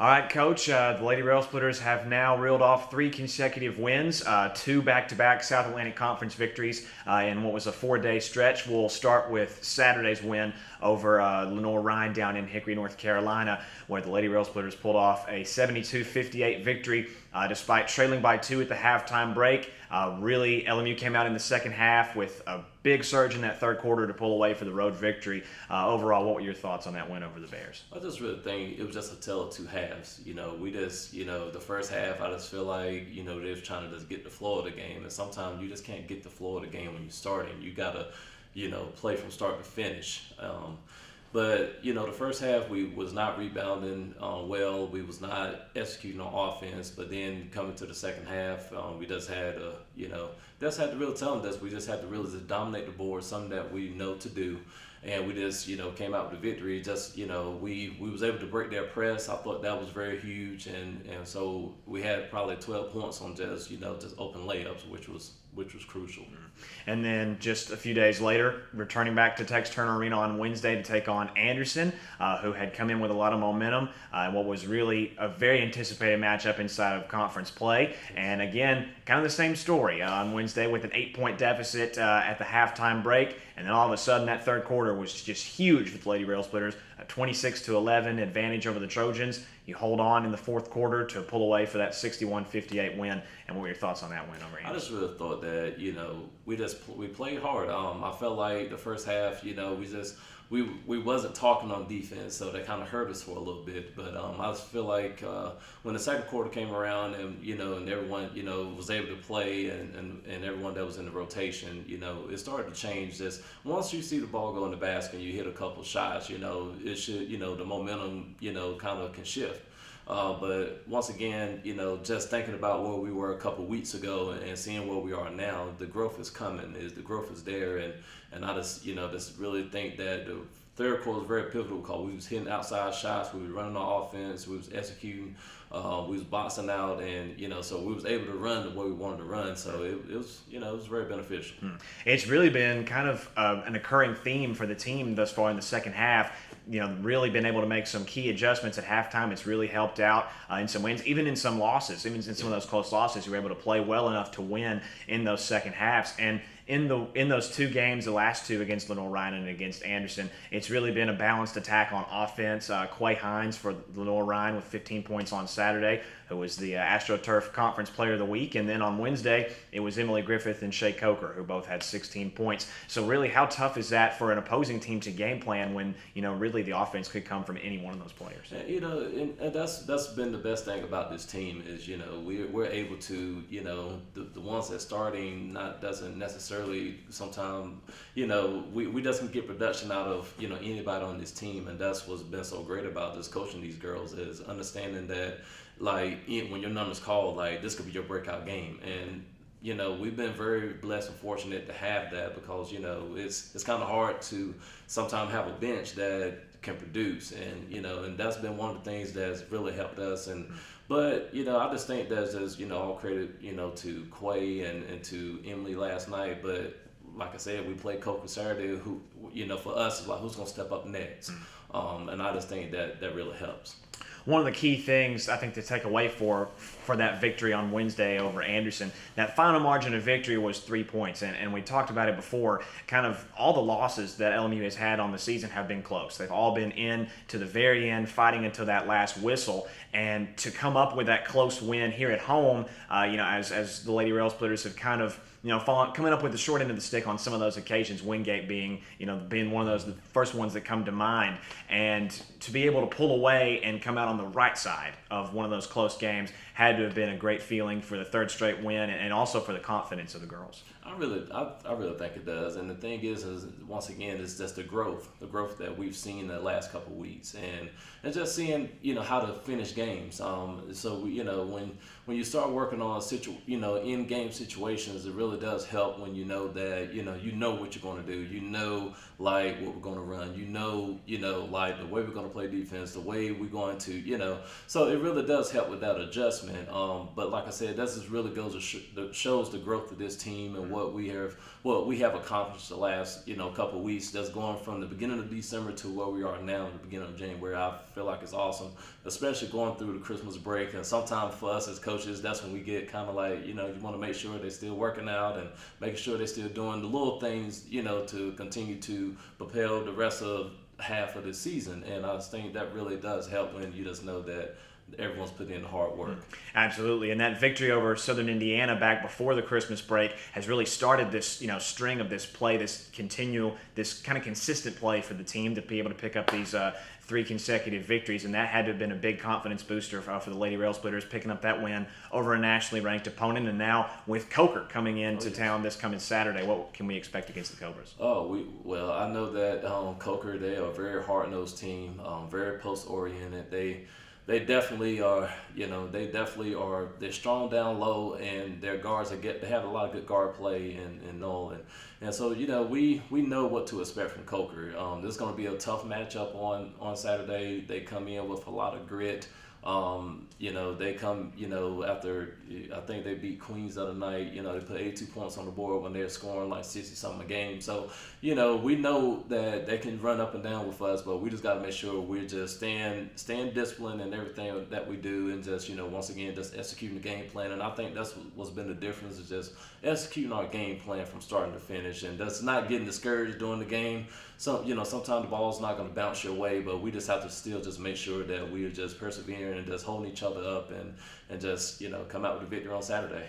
All right, Coach. The Lady Rail Splitters have now reeled off 3 consecutive wins, 2 back-to-back South Atlantic Conference victories in what was a 4-day stretch. We'll start with Saturday's win over Lenore Ryan down in Hickory, North Carolina, where the Lady Rail Splitters pulled off a 72-58 victory despite trailing by 2 at the halftime break. Really, LMU came out in the second half with a big surge in that third quarter to pull away for the road victory. Overall, what were your thoughts on that win over the Bears? I just really think it was just a tale of two halves. We just, the first half, I just feel like, they was trying to just get the flow of the game. And sometimes you just can't get the flow of the game when you're starting. You got to, play from start to finish. But the first half we was not rebounding well. We was not executing on offense. But then coming to the second half, we just had the real talent. We just had to really just dominate the board, something that we know to do. And we just came out with the victory. Just we was able to break their press. I thought that was very huge, and so we had probably 12 points on just open layups, which was crucial. And then just a few days later, returning back to Tex Turner Arena on Wednesday to take on Anderson, who had come in with a lot of momentum and what was really a very anticipated matchup inside of conference play. And again, kind of the same story on Wednesday with an 8-point deficit at the halftime break. And then all of a sudden, that third quarter was just huge with the Lady Rail Splitters. A 26-11 advantage over the Trojans. You hold on in the fourth quarter to pull away for that 61-58 win. And what were your thoughts on that win over Anderson? I just really thought that we played hard. I felt like the first half, we wasn't talking on defense, so that kind of hurt us for a little bit. But I just feel like when the second quarter came around and and everyone was able to play and everyone that was in the rotation, it started to change. This once you see the ball go in the basket and you hit a couple shots, it should the momentum kind of can shift. But once again, just thinking about where we were a couple weeks ago and seeing where we are now, the growth is coming. The growth is there, and I just just really think that the third quarter was very pivotal because we was hitting outside shots, we was running our offense, we was executing, we was boxing out, and so we was able to run the way we wanted to run. So it was it was very beneficial. It's really been kind of an occurring theme for the team thus far in the second half. Really been able to make some key adjustments at halftime. It's really helped out in some wins, even in some losses. Even in some of those close losses, you were able to play well enough to win in those second halves. And in those 2 games, the last 2 against Lenore Ryan and against Anderson, it's really been a balanced attack on offense. Quay Hines for Lenore Ryan with 15 points on Saturday, who was the AstroTurf Conference Player of the Week. And then on Wednesday, it was Emily Griffith and Shay Coker, who both had 16 points. So really, how tough is that for an opposing team to game plan when, really the offense could come from any one of those players? And that's been the best thing about this team is, we're able to, the ones that's starting doesn't necessarily sometimes, we doesn't get production out of, anybody on this team. And that's what's been so great about this coaching these girls is understanding that, like, when your number's called, like, this could be your breakout game. And we've been very blessed and fortunate to have that because, it's kind of hard to sometimes have a bench that can produce. And, and that's been one of the things that's really helped us. But, I just think that's just, all credit, to Quay and to Emily last night. But like I said, we played Coker Saturday, who, for us, is like, who's going to step up next? And I just think that really helps. One of the key things I think to take away for that victory on Wednesday over Anderson, that final margin of victory was 3 points. And we talked about it before, kind of all the losses that LMU has had on the season have been close. They've all been in to the very end, fighting until that last whistle. And to come up with that close win here at home, as the Lady Rail Splitters have kind of coming up with the short end of the stick on some of those occasions, Wingate being one of those, the first ones that come to mind. And to be able to pull away and come out on the right side of one of those close games had to have been a great feeling for the third straight win and also for the confidence of the girls. I really think it does. And the thing is once again, it's just the growth that we've seen the last couple of weeks, and just seeing how to finish games. So when when you start working on in game situations, it really does help when you know that you know what you're going to do. You know, like what we're going to run. You know, like the way we're going to play defense, the way we're going to, So it really does help with that adjustment. But like I said, that just really goes to shows the growth of this team and what we have accomplished the last couple of weeks. That's going from the beginning of December to where we are now in the beginning of January. I feel like it's awesome, especially going through the Christmas break. And sometimes for us as coaches, that's when we get kind of like you want to make sure they're still working out and making sure they're still doing the little things to continue to propel the rest of half of the season. And I think that really does help when you just know that everyone's putting in the hard work. Absolutely. And that victory over Southern Indiana back before the Christmas break has really started this, string of this play, this kind of consistent play for the team to be able to pick up these 3 consecutive victories. And that had to have been a big confidence booster for the Lady Rail Splitters, picking up that win over a nationally ranked opponent. And now with Coker coming into town this coming Saturday, what can we expect against the Cobras? I know that Coker, they are a very hard-nosed team, very post-oriented. They definitely are, they're strong down low, and their guards they have a lot of good guard play and Nolan. And so, we know what to expect from Coker. This is going to be a tough matchup on Saturday. They come in with a lot of grit. They come, after I think they beat Queens the other night. They put 82 points on the board when they're scoring like 60-something a game. So, we know that they can run up and down with us, but we just got to make sure we're just staying disciplined in everything that we do, and just once again just executing the game plan. And I think that's what's been the difference, is just executing our game plan from starting to finish, and that's not getting discouraged during the game. So sometimes the ball's not going to bounce your way, but we just have to still just make sure that we are just persevering and just holding each other up and just come out with a victory on Saturday.